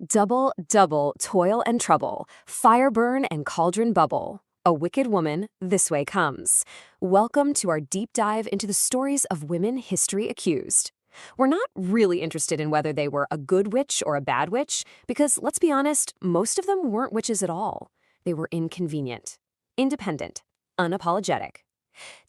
Double, double, toil and trouble, fire burn and cauldron bubble. A wicked woman this way comes. Welcome to our deep dive into the stories of women history accused. We're not really interested in whether they were a good witch or a bad witch, because let's be honest, most of them weren't witches at all. They were inconvenient, independent, unapologetic.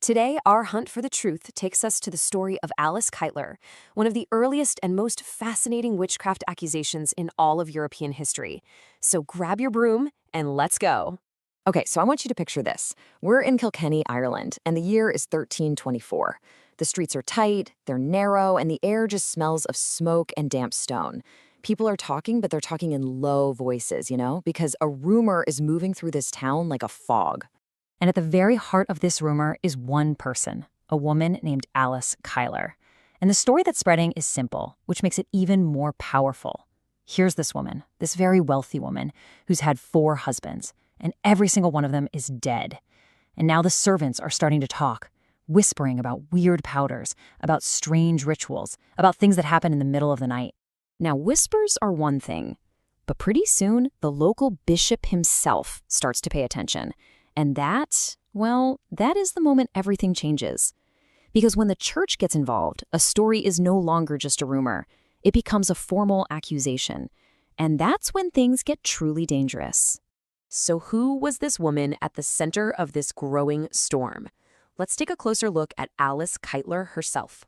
Today, our hunt for the truth takes us to the story of Alice Kyteler, one of the earliest and most fascinating witchcraft accusations in all of European history. So grab your broom and let's go. Okay, so I want you to picture this. We're in Kilkenny, Ireland, and the year is 1324. The streets are tight, they're narrow, and the air just smells of smoke and damp stone. People are talking, but they're talking in low voices, because a rumor is moving through this town like a fog. And at the very heart of this rumor is one person, a woman named Alice Kyteler. And the story that's spreading is simple, which makes it even more powerful. Here's this woman, this very wealthy woman, who's had 4 husbands, and every single one of them is dead. And now the servants are starting to talk, whispering about weird powders, about strange rituals, about things that happen in the middle of the night. Now, whispers are one thing, but pretty soon the local bishop himself starts to pay attention. And that is the moment everything changes. Because when the church gets involved, a story is no longer just a rumor. It becomes a formal accusation. And that's when things get truly dangerous. So who was this woman at the center of this growing storm? Let's take a closer look at Alice Kyteler herself.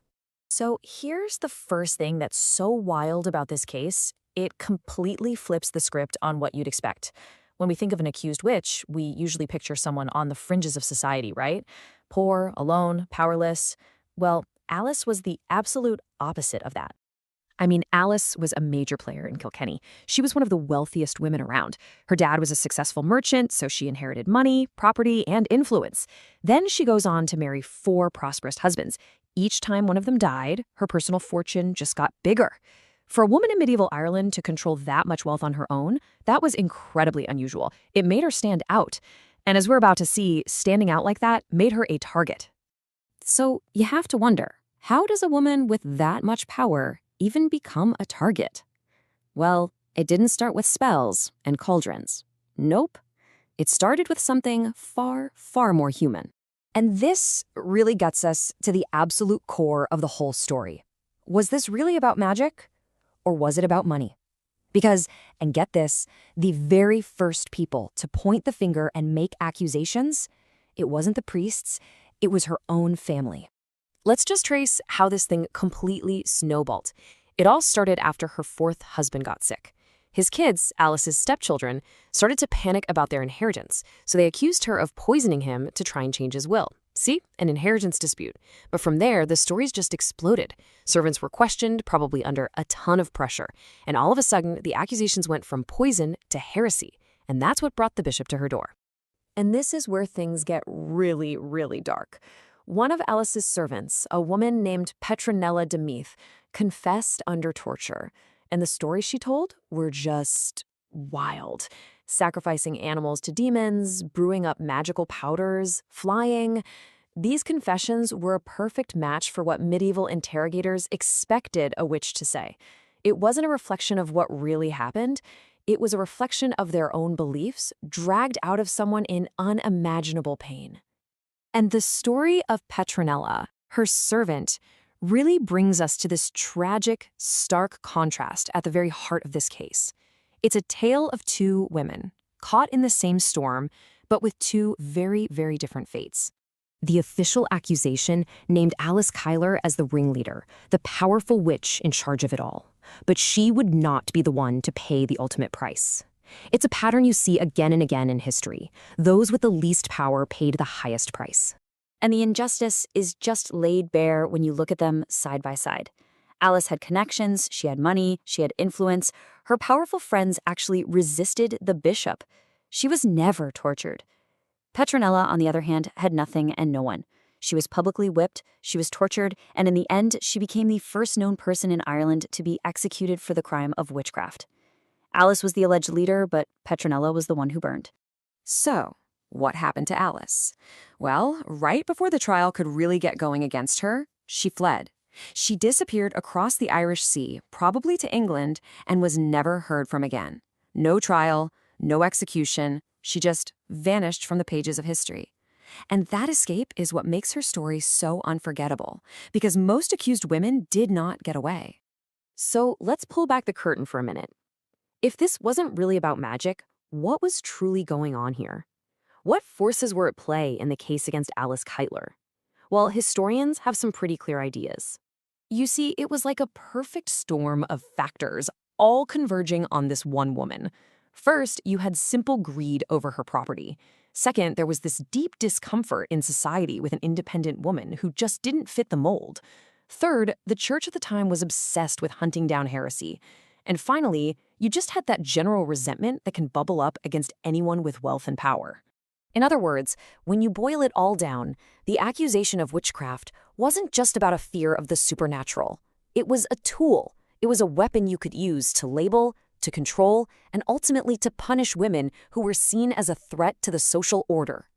So here's the first thing that's so wild about this case. It completely flips the script on what you'd expect. When we think of an accused witch, we usually picture someone on the fringes of society, right? Poor, alone, powerless. Well, Alice was the absolute opposite of that. I mean, Alice was a major player in Kilkenny. She was one of the wealthiest women around. Her dad was a successful merchant, so she inherited money, property, and influence. Then she goes on to marry 4 prosperous husbands. Each time one of them died, her personal fortune just got bigger. For a woman in medieval Ireland to control that much wealth on her own, that was incredibly unusual. It made her stand out. And as we're about to see, standing out like that made her a target. So you have to wonder, how does a woman with that much power even become a target? Well, it didn't start with spells and cauldrons. Nope. It started with something far, far more human. And this really gets us to the absolute core of the whole story. Was this really about magic? Or was it about money? Because, and get this, the very first people to point the finger and make accusations, it wasn't the priests, it was her own family. Let's just trace how this thing completely snowballed. It all started after her 4th husband got sick. His kids, Alice's stepchildren, started to panic about their inheritance, so they accused her of poisoning him to try and change his will. See? An inheritance dispute. But from there, the stories just exploded. Servants were questioned, probably under a ton of pressure. And all of a sudden, the accusations went from poison to heresy. And that's what brought the bishop to her door. And this is where things get really, really dark. One of Alice's servants, a woman named Petronella de Meath, confessed under torture. And the stories she told were just wild. Sacrificing animals to demons, brewing up magical powders, flying. These confessions were a perfect match for what medieval interrogators expected a witch to say. It wasn't a reflection of what really happened. It was a reflection of their own beliefs, dragged out of someone in unimaginable pain. And the story of Petronella, her servant, really brings us to this tragic, stark contrast at the very heart of this case. It's a tale of 2 women, caught in the same storm, but with 2 very, very different fates. The official accusation named Alice Kyteler as the ringleader, the powerful witch in charge of it all. But she would not be the one to pay the ultimate price. It's a pattern you see again and again in history. Those with the least power paid the highest price. And the injustice is just laid bare when you look at them side by side. Alice had connections, she had money, she had influence. Her powerful friends actually resisted the bishop. She was never tortured. Petronella, on the other hand, had nothing and no one. She was publicly whipped, she was tortured, and in the end, she became the first known person in Ireland to be executed for the crime of witchcraft. Alice was the alleged leader, but Petronella was the one who burned. So, what happened to Alice? Well, right before the trial could really get going against her, she fled. She disappeared across the Irish Sea, probably to England, and was never heard from again. No trial, no execution. She just vanished from the pages of history. And that escape is what makes her story so unforgettable, because most accused women did not get away. So let's pull back the curtain for a minute. If this wasn't really about magic, what was truly going on here? What forces were at play in the case against Alice Kyteler? Well, historians have some pretty clear ideas. You see, it was like a perfect storm of factors, all converging on this one woman. First, you had simple greed over her property. Second, there was this deep discomfort in society with an independent woman who just didn't fit the mold. Third, the church at the time was obsessed with hunting down heresy. And finally, you just had that general resentment that can bubble up against anyone with wealth and power. In other words, when you boil it all down, the accusation of witchcraft wasn't just about a fear of the supernatural. It was a tool. It was a weapon you could use to label, to control, and ultimately to punish women who were seen as a threat to the social order.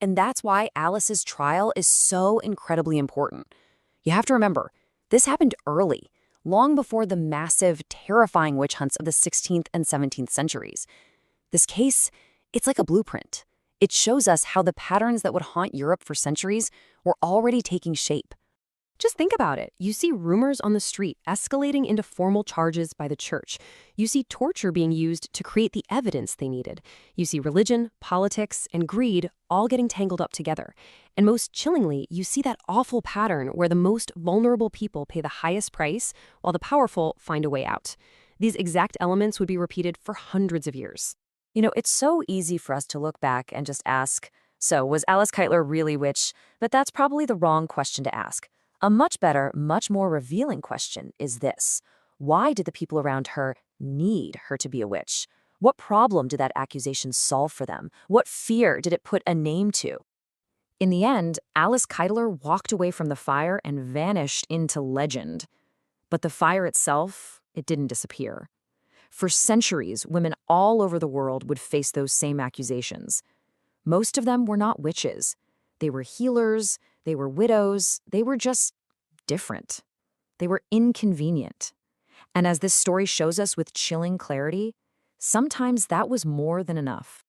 And that's why Alice's trial is so incredibly important. You have to remember, this happened early, long before the massive, terrifying witch hunts of the 16th and 17th centuries. This case, it's like a blueprint. It shows us how the patterns that would haunt Europe for centuries were already taking shape. Just think about it. You see rumors on the street escalating into formal charges by the church. You see torture being used to create the evidence they needed. You see religion, politics, and greed all getting tangled up together. And most chillingly, you see that awful pattern where the most vulnerable people pay the highest price while the powerful find a way out. These exact elements would be repeated for hundreds of years. You know, it's so easy for us to look back and just ask, so was Alice Kyteler really witch? But that's probably the wrong question to ask. A much better, much more revealing question is this. Why did the people around her need her to be a witch? What problem did that accusation solve for them? What fear did it put a name to? In the end, Alice Kyteler walked away from the fire and vanished into legend. But the fire itself, it didn't disappear. For centuries, women all over the world would face those same accusations. Most of them were not witches. They were healers, they were widows, they were just different. They were inconvenient. And as this story shows us with chilling clarity, sometimes that was more than enough.